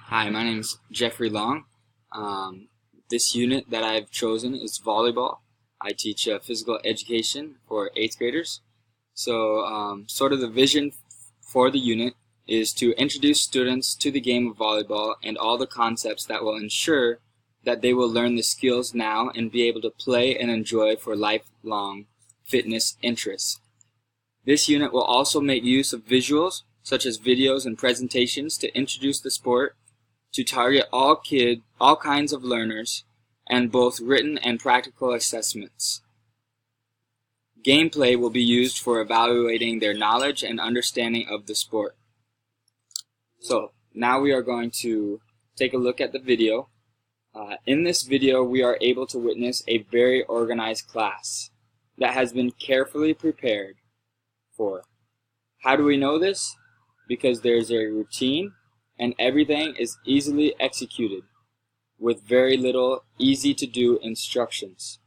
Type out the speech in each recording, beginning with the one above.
Hi, my name is Jeffrey Long. This unit that I've chosen is volleyball. I teach physical education for 8th graders. So sort of the vision for the unit is to introduce students to the game of volleyball and all the concepts that will ensure that they will learn the skills now and be able to play and enjoy for lifelong fitness interests. This unit will also make use of visuals, such as videos and presentations, to introduce the sport, to target all kinds of learners, and both written and practical assessments. Gameplay will be used for evaluating their knowledge and understanding of the sport. So now we are going to take a look at the video. In this video, we are able to witness a very organized class that has been carefully prepared for. How do we know this? Because there's a routine and everything is easily executed with very little easy-to-do instructions.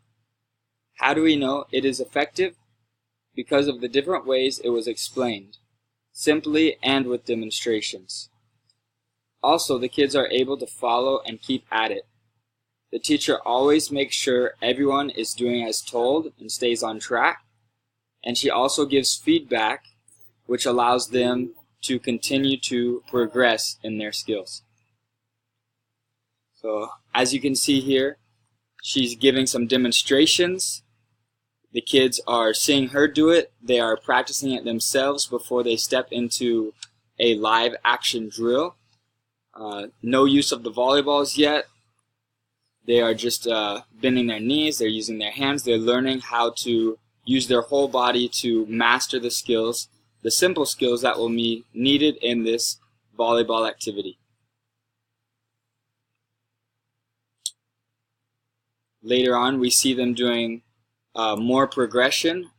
How do we know it is effective? Because of the different ways it was explained, simply and with demonstrations. Also, the kids are able to follow and keep at it. The teacher always makes sure everyone is doing as told and stays on track, and she also gives feedback which allows them to continue to progress in their skills. So as you can see here, she's giving some demonstrations. The kids are seeing her do it. They are practicing it themselves before they step into a live action drill. No use of the volleyballs yet. They are just bending their knees. They're using their hands. They're learning how to use their whole body to master the skills, the simple skills that will be needed in this volleyball activity. Later on, we see them doing more progression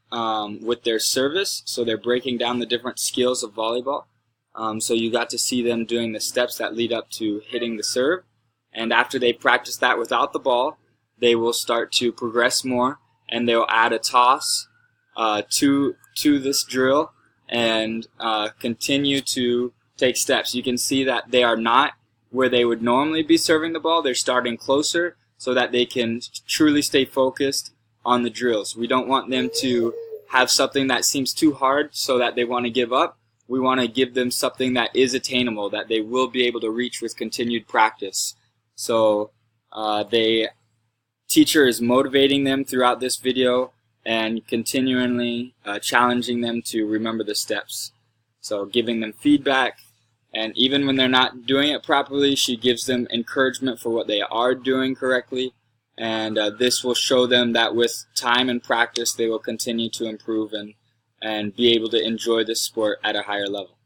with their service, so they're breaking down the different skills of volleyball. So you got to see them doing the steps that lead up to hitting the serve, and after they practice that without the ball, they will start to progress more, and they'll add a toss to this drill and continue to take steps. You can see that they are not where they would normally be serving the ball. They're starting closer so that they can truly stay focused on the drills. We don't want them to have something that seems too hard so that they want to give up. We want to give them something that is attainable, that they will be able to reach with continued practice. So the teacher is motivating them throughout this video and continually challenging them to remember the steps. So giving them feedback, and even when they're not doing it properly, she gives them encouragement for what they are doing correctly, and this will show them that with time and practice they will continue to improve and be able to enjoy this sport at a higher level.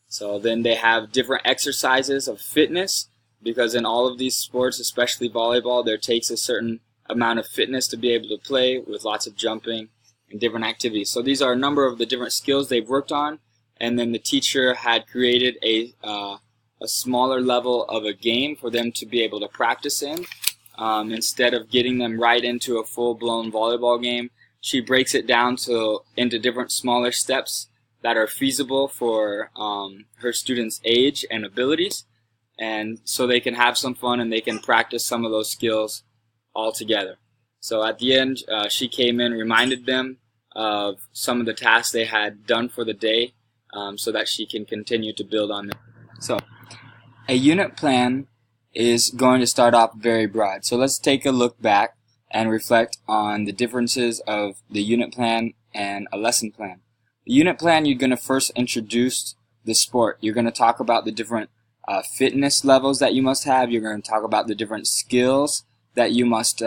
So then they have different exercises of fitness, because in all of these sports, especially volleyball, there takes a certain amount of fitness to be able to play, with lots of jumping and different activities. So these are a number of the different skills they've worked on, and then the teacher had created a smaller level of a game for them to be able to practice in. Instead of getting them right into a full-blown volleyball game, she breaks it down into different smaller steps that are feasible for her students' age and abilities, and so they can have some fun and they can practice some of those skills all together. So at the end, she came in, reminded them of some of the tasks they had done for the day, so that she can continue to build on them. So a unit plan is going to start off very broad. So let's take a look back and reflect on the differences of the unit plan and a lesson plan. The unit plan, you're going to first introduce the sport. You're going to talk about the different fitness levels that you must have. You're going to talk about the different skills that you must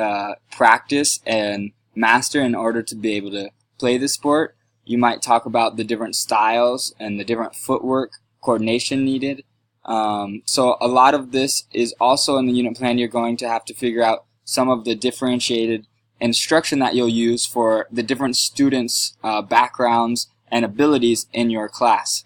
practice and master in order to be able to play the sport. You might talk about the different styles and the different footwork coordination needed. So a lot of this is also in the unit plan. You're going to have to figure out some of the differentiated instruction that you'll use for the different students' backgrounds and abilities in your class.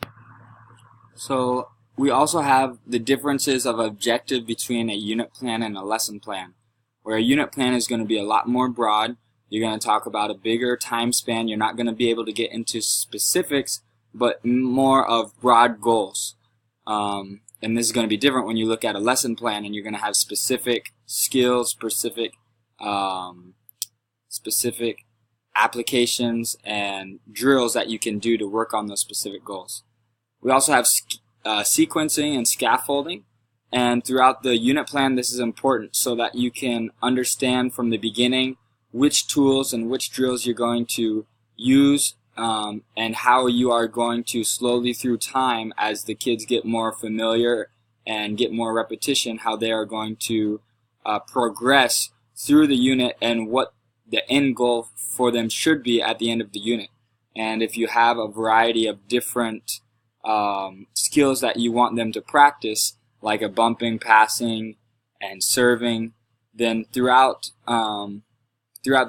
So we also have the differences of objective between a unit plan and a lesson plan, where a unit plan is going to be a lot more broad. You're going to talk about a bigger time span. You're not going to be able to get into specifics, but more of broad goals. and this is going to be different when you look at a lesson plan and you're going to have specific skills, specific applications and drills that you can do to work on those specific goals. We also have sequencing and scaffolding, and throughout the unit plan this is important so that you can understand from the beginning which tools and which drills you're going to use, and how you are going to slowly through time, as the kids get more familiar and get more repetition, how they are going to progress through the unit and what the end goal for them should be at the end of the unit. And if you have a variety of different skills that you want them to practice, like a bumping, passing, and serving, then throughout the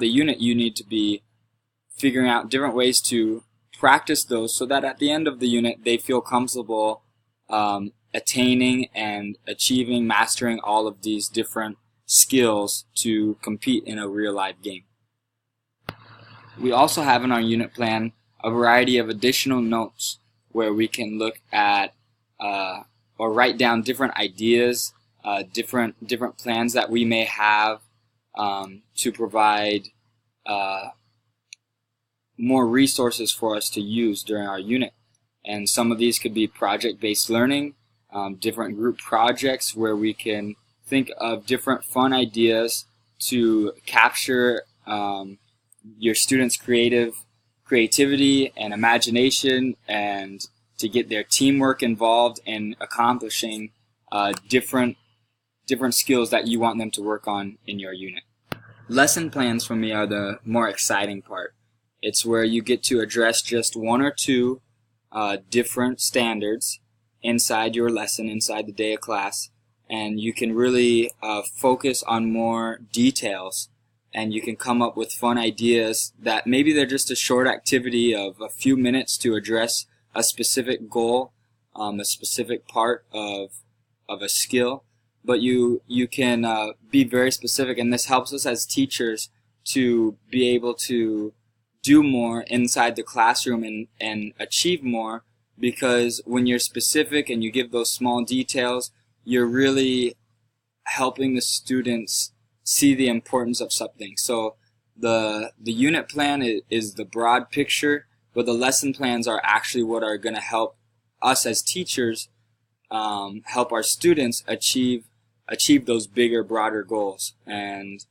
unit you need to be figuring out different ways to practice those so that at the end of the unit they feel comfortable attaining and achieving, mastering all of these different skills to compete in a real life game. We also have in our unit plan a variety of additional notes where we can look at or write down different ideas, different plans that we may have to provide more resources for us to use during our unit. And some of these could be project-based learning, different group projects where we can think of different fun ideas to capture your students' creativity and imagination, and to get their teamwork involved in accomplishing different skills that you want them to work on in your unit. Lesson plans for me are the more exciting part. It's where you get to address just one or two different standards inside your lesson, inside the day of class, and you can really focus on more details, and you can come up with fun ideas that maybe they're just a short activity of a few minutes to address a specific goal, a specific part of a skill, but you can be very specific, and this helps us as teachers to be able to do more inside the classroom and achieve more, because when you're specific and you give those small details, you're really helping the students see the importance of something. So the unit plan is the broad picture, but the lesson plans are actually what are going to help us as teachers help our students achieve those bigger, broader goals. And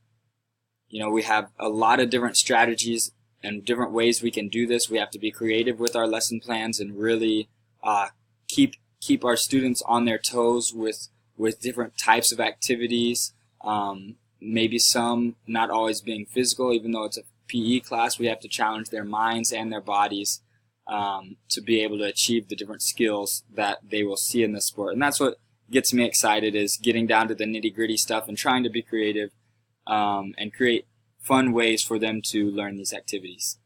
we have a lot of different strategies and different ways we can do this. We have to be creative with our lesson plans and really keep our students on their toes with different types of activities. Maybe some not always being physical, even though it's a PE class, we have to challenge their minds and their bodies to be able to achieve the different skills that they will see in the sport. And that's what gets me excited, is getting down to the nitty-gritty stuff and trying to be creative and create fun ways for them to learn these activities.